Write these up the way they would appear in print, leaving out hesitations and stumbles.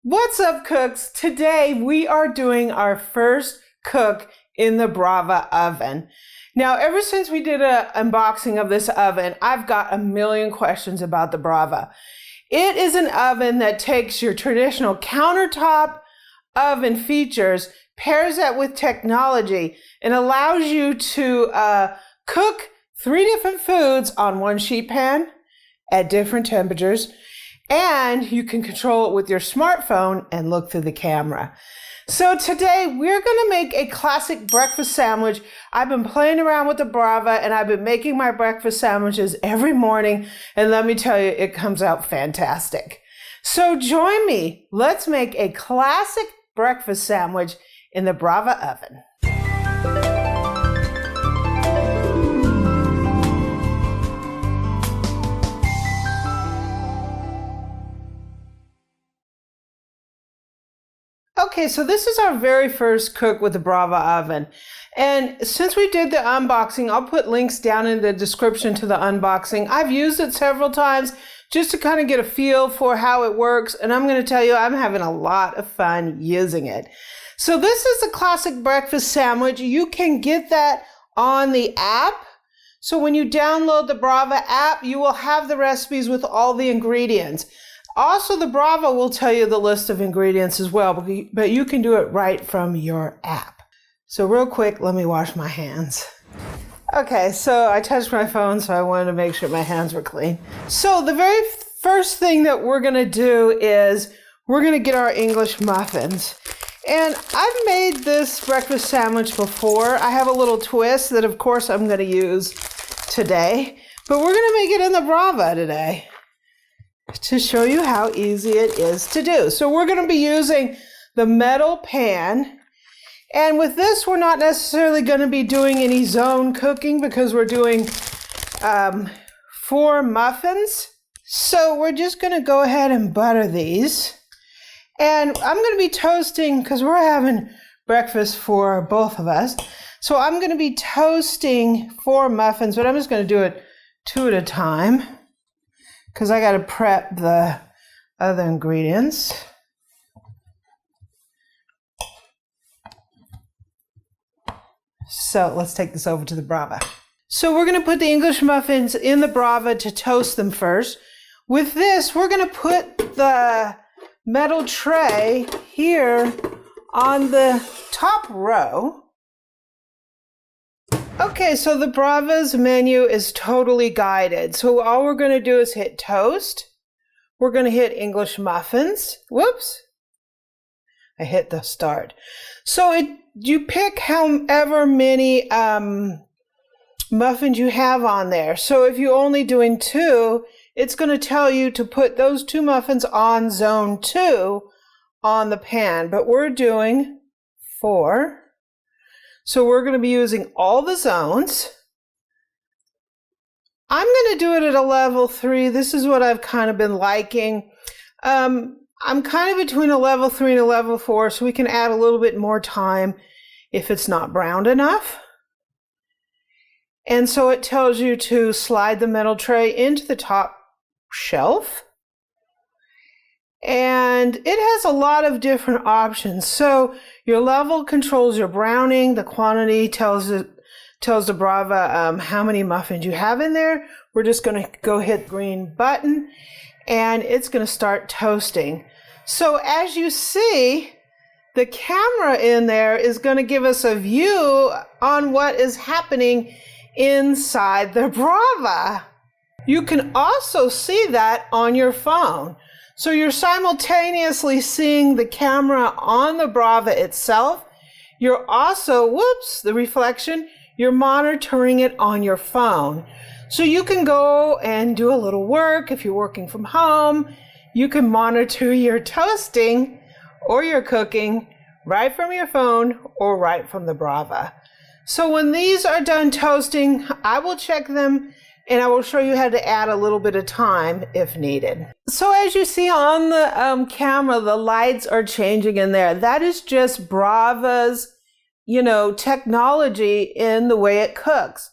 What's up, cooks? Today we are doing our first cook in the Brava oven. Now, ever since we did an unboxing of this oven, I've got a million questions about the Brava. It is an oven that takes your traditional countertop oven features, pairs that with technology, and allows you to cook 3 different foods on one sheet pan at different temperatures. And you can control it with your smartphone and look through the camera. So today we're gonna make a classic breakfast sandwich. I've been playing around with the Brava and I've been making my breakfast sandwiches every morning. And let me tell you, it comes out fantastic. So join me. Let's make a classic breakfast sandwich in the Brava oven. Okay, so this is our very first cook with the Brava oven. And since we did the unboxing, I'll put links down in the description to the unboxing. I've used it several times just to kind of get a feel for how it works. And I'm going to tell you, I'm having a lot of fun using it. So this is a classic breakfast sandwich. You can get that on the app. So when you download the Brava app, you will have the recipes with all the ingredients. Also, the Brava will tell you the list of ingredients as well, but you can do it right from your app. So real quick, let me wash my hands. Okay, so I touched my phone, so I wanted to make sure my hands were clean. So the very first thing that we're gonna do is we're gonna get our English muffins. And I've made this breakfast sandwich before. I have a little twist that of course I'm gonna use today, but we're gonna make it in the Brava today to show you how easy it is to do. So we're going to be using the metal pan. And with this, we're not necessarily going to be doing any zone cooking because we're doing 4 muffins. So we're just going to go ahead and butter these. And I'm going to be toasting because we're having breakfast for both of us. So I'm going to be toasting 4 muffins, but I'm just going to do it 2 at a time, because I got to prep the other ingredients. So let's take this over to the Brava. So we're going to put the English muffins in the Brava to toast them first. With this, we're going to put the metal tray here on the top row. Okay, so the Brava's menu is totally guided. So all we're going to do is hit toast. We're going to hit English muffins. Whoops. I hit the start. So you pick however many muffins you have on there. So if you're only doing 2, it's going to tell you to put those 2 muffins on zone 2 on the pan. But we're doing 4. So we're going to be using all the zones. I'm going to do it at a level 3. This is what I've kind of been liking. I'm kind of between a level 3 and a level 4, so we can add a little bit more time if it's not browned enough. And so it tells you to slide the metal tray into the top shelf. And it has a lot of different options. So your level controls your browning. The quantity tells the Brava how many muffins you have in there. We're just going to go hit the green button and it's going to start toasting. So as you see, the camera in there is going to give us a view on what is happening inside the Brava. You can also see that on your phone. So you're simultaneously seeing the camera on the Brava itself. You're also, the reflection, you're monitoring it on your phone. So you can go and do a little work. If you're working from home, you can monitor your toasting or your cooking right from your phone or right from the Brava. So when these are done toasting, I will check them and I will show you how to add a little bit of time if needed. So as you see on the camera, the lights are changing in there. That is just Brava's, technology in the way it cooks.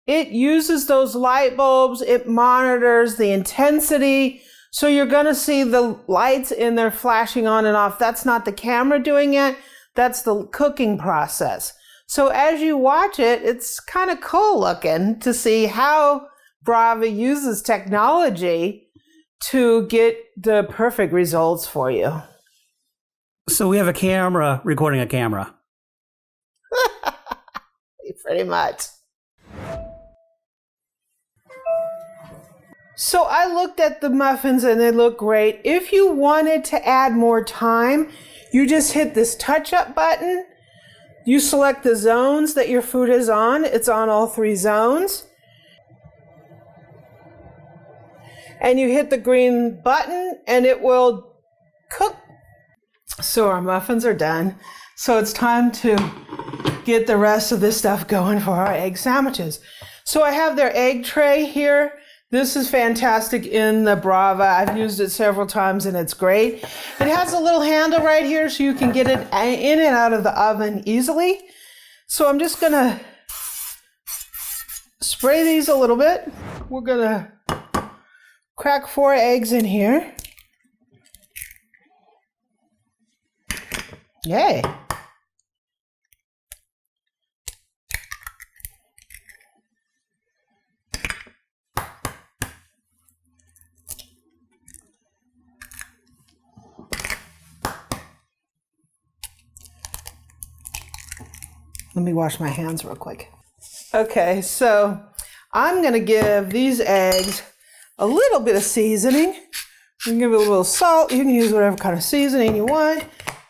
It uses those light bulbs. It monitors the intensity. So you're going to see the lights in there flashing on and off. That's not the camera doing it. That's the cooking process. So as you watch it, it's kind of cool looking to see how Brava uses technology to get the perfect results for you. So we have a camera recording a camera. Pretty much. So I looked at the muffins and they look great. If you wanted to add more time, you just hit this touch-up button. You select the zones that your food is on. It's on all 3 zones. And you hit the green button and it will cook. So our muffins are done. So it's time to get the rest of this stuff going for our egg sandwiches. So I have their egg tray here. This is fantastic in the Brava. I've used it several times and it's great. It has a little handle right here so you can get it in and out of the oven easily. So I'm just gonna spray these a little bit. We're gonna crack 4 eggs in here. Yay. Let me wash my hands real quick. Okay, so I'm gonna give these eggs a little bit of seasoning. You can give it a little salt. You can use whatever kind of seasoning you want.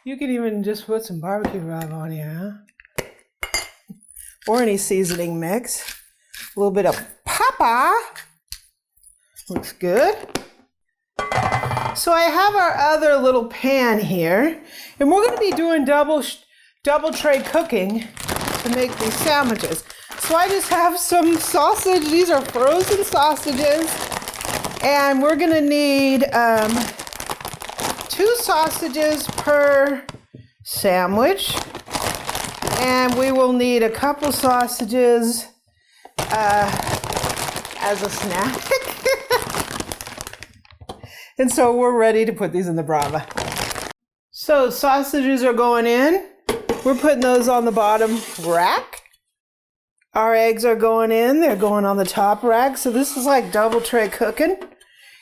You can even just put some barbecue rub on here, huh? Or any seasoning mix. A little bit of papa. Looks good. So I have our other little pan here, and we're gonna be doing double tray cooking to make these sandwiches. So I just have some sausage. These are frozen sausages. And we're gonna need 2 sausages per sandwich. And we will need a couple sausages as a snack. And so we're ready to put these in the Brava. So sausages are going in. We're putting those on the bottom rack. Our eggs are going in. They're going on the top rack. So this is like double tray cooking.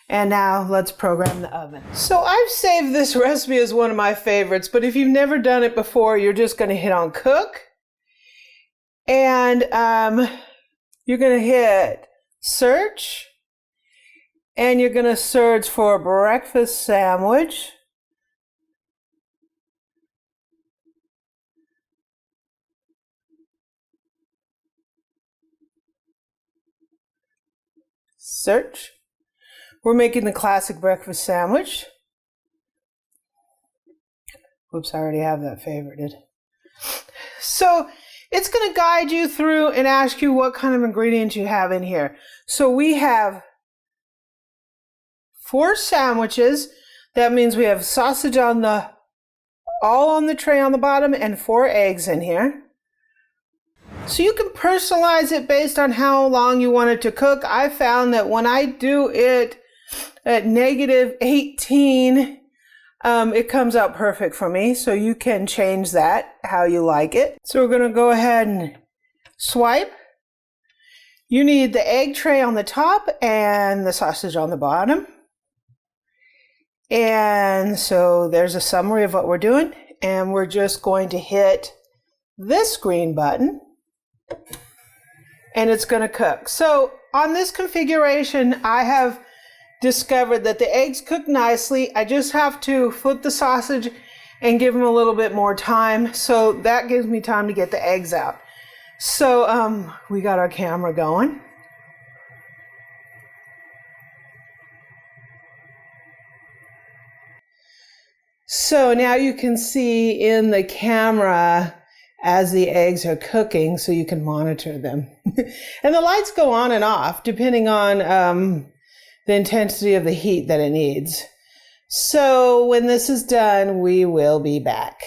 And now let's program the oven. So I've saved this recipe as one of my favorites, but if you've never done it before, you're just gonna hit on cook. And you're gonna hit search. And you're gonna search for breakfast sandwich. Search. We're making the classic breakfast sandwich. Oops, I already have that favorited. So it's going to guide you through and ask you what kind of ingredients you have in here. So we have 4 sandwiches. That means we have sausage all on the tray on the bottom and 4 eggs in here. So you can personalize it based on how long you want it to cook. I found that when I do it at -18, it comes out perfect for me. So you can change that how you like it. So we're going to go ahead and swipe. You need the egg tray on the top and the sausage on the bottom. And so there's a summary of what we're doing. And we're just going to hit this green button. And it's going to cook. So on this configuration, I have discovered that the eggs cook nicely. I just have to flip the sausage and give them a little bit more time. So that gives me time to get the eggs out. So we got our camera going. So now you can see in the camera as the eggs are cooking, so you can monitor them. And the lights go on and off depending on the intensity of the heat that it needs. So when this is done, we will be back.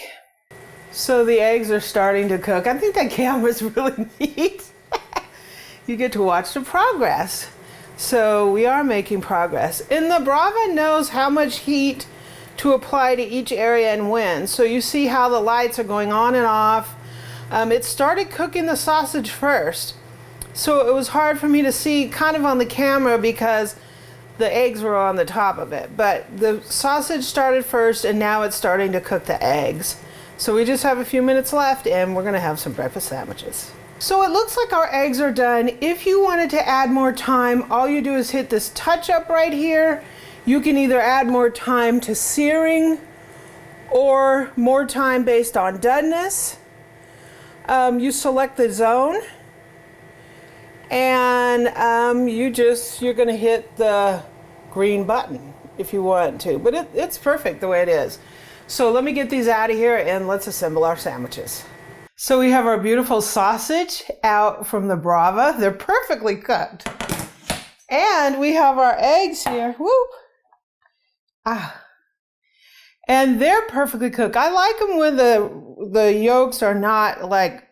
So the eggs are starting to cook. I think that camera's really neat. You get to watch the progress. So we are making progress. And the Brava knows how much heat to apply to each area and when. So you see how the lights are going on and off. It started cooking the sausage first. So it was hard for me to see kind of on the camera because the eggs were on the top of it. But the sausage started first and now it's starting to cook the eggs. So we just have a few minutes left and we're gonna have some breakfast sandwiches. So it looks like our eggs are done. If you wanted to add more time, all you do is hit this touch up right here. You can either add more time to searing or more time based on doneness. You select the zone and you're going to hit the green button if you want to, but it's perfect the way it is. So let me get these out of here and let's assemble our sandwiches. So we have our beautiful sausage out from the Brava. They're perfectly cooked. And we have our eggs here. Whoop. And they're perfectly cooked. I like them when the yolks are not like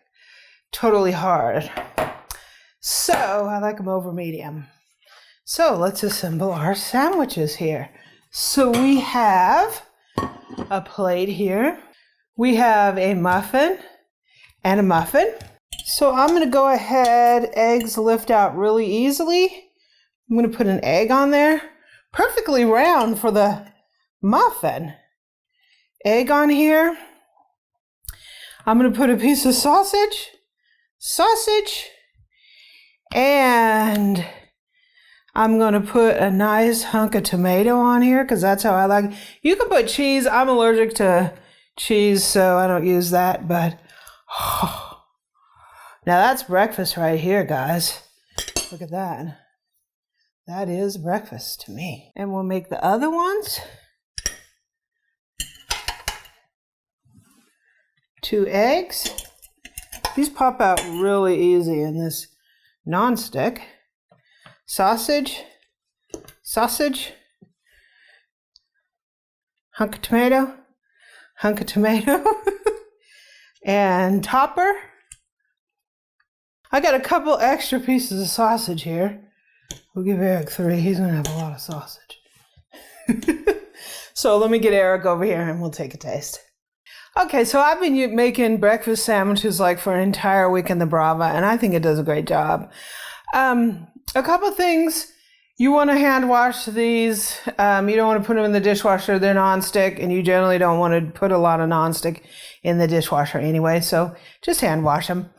totally hard. So I like them over medium. So let's assemble our sandwiches here. So we have a plate here. We have a muffin and a muffin. So I'm gonna go ahead, eggs lift out really easily. I'm gonna put an egg on there. Perfectly round for the muffin. Egg on here. I'm gonna put a piece of sausage, and I'm gonna put a nice hunk of tomato on here because that's how I like it. You can put cheese. I'm allergic to cheese, so I don't use that, but now that's breakfast right here, guys. Look at that. That is breakfast to me. And we'll make the other ones. 2 eggs. These pop out really easy in this nonstick. Sausage, hunk of tomato, and topper. I got a couple extra pieces of sausage here. We'll give Eric 3. He's gonna have a lot of sausage. So let me get Eric over here and we'll take a taste. Okay, so I've been making breakfast sandwiches like for an entire week in the Brava, and I think it does a great job. A couple things. You want to hand wash these. You don't want to put them in the dishwasher. They're nonstick, and you generally don't want to put a lot of nonstick in the dishwasher anyway, so just hand wash them.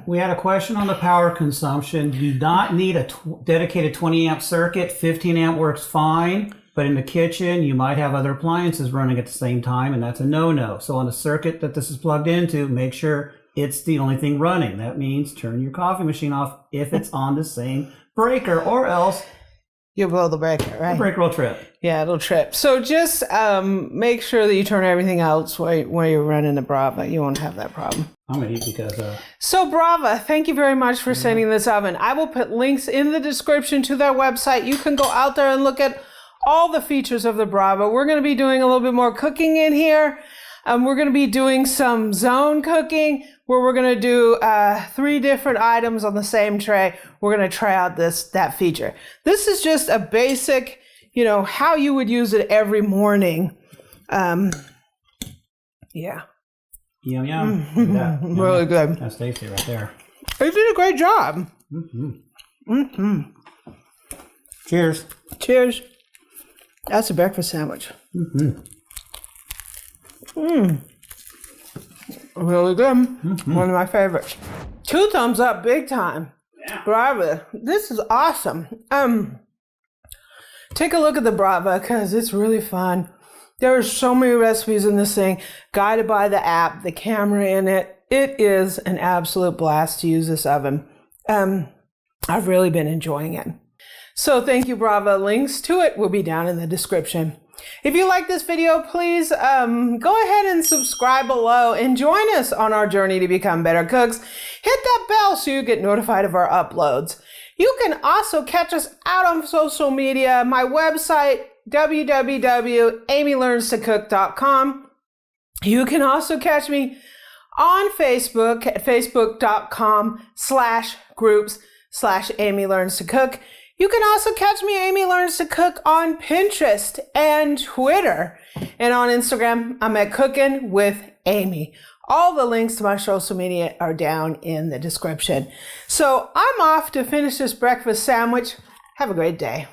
We had a question on the power consumption. You do not need a dedicated 20 amp circuit. 15 amp works fine, but in the kitchen, you might have other appliances running at the same time, and that's a no-no. So on the circuit that this is plugged into, make sure it's the only thing running. That means turn your coffee machine off if it's on the same breaker, or else you'll blow the breaker, right? The breaker will trip. Yeah, it'll trip. So just make sure that you turn everything else while you're running the Brava. You won't have that problem. I'm going to eat because... So Brava, thank you very much for sending this oven. I will put links in the description to their website. You can go out there and look at all the features of the Brava. We're going to be doing a little bit more cooking in here. We're going to be doing some zone cooking where we're going to do 3 different items on the same tray. We're going to try out that feature. This is just a basic, how you would use it every morning. Yeah. Yum, yum. Really good. That's tasty right there. You did a great job. Cheers. Cheers. That's a breakfast sandwich. Really good. One of my favorites. 2 thumbs up, big time. Yeah. Brava. This is awesome. Take a look at the Brava because it's really fun. There are so many recipes in this thing, guided by the app, the camera in it. It is an absolute blast to use this oven. I've really been enjoying it. So thank you, Brava. Links to it will be down in the description. If you like this video, please go ahead and subscribe below and join us on our journey to become better cooks. Hit that bell so you get notified of our uploads. You can also catch us out on social media. My website, www.amylearnstocook.com. You can also catch me on Facebook at facebook.com/groups/AmyLearnsToCook. You can also catch me, Amy Learns to Cook, on Pinterest and Twitter. And on Instagram, I'm at Cooking with Amy. All the links to my social media are down in the description. So I'm off to finish this breakfast sandwich. Have a great day.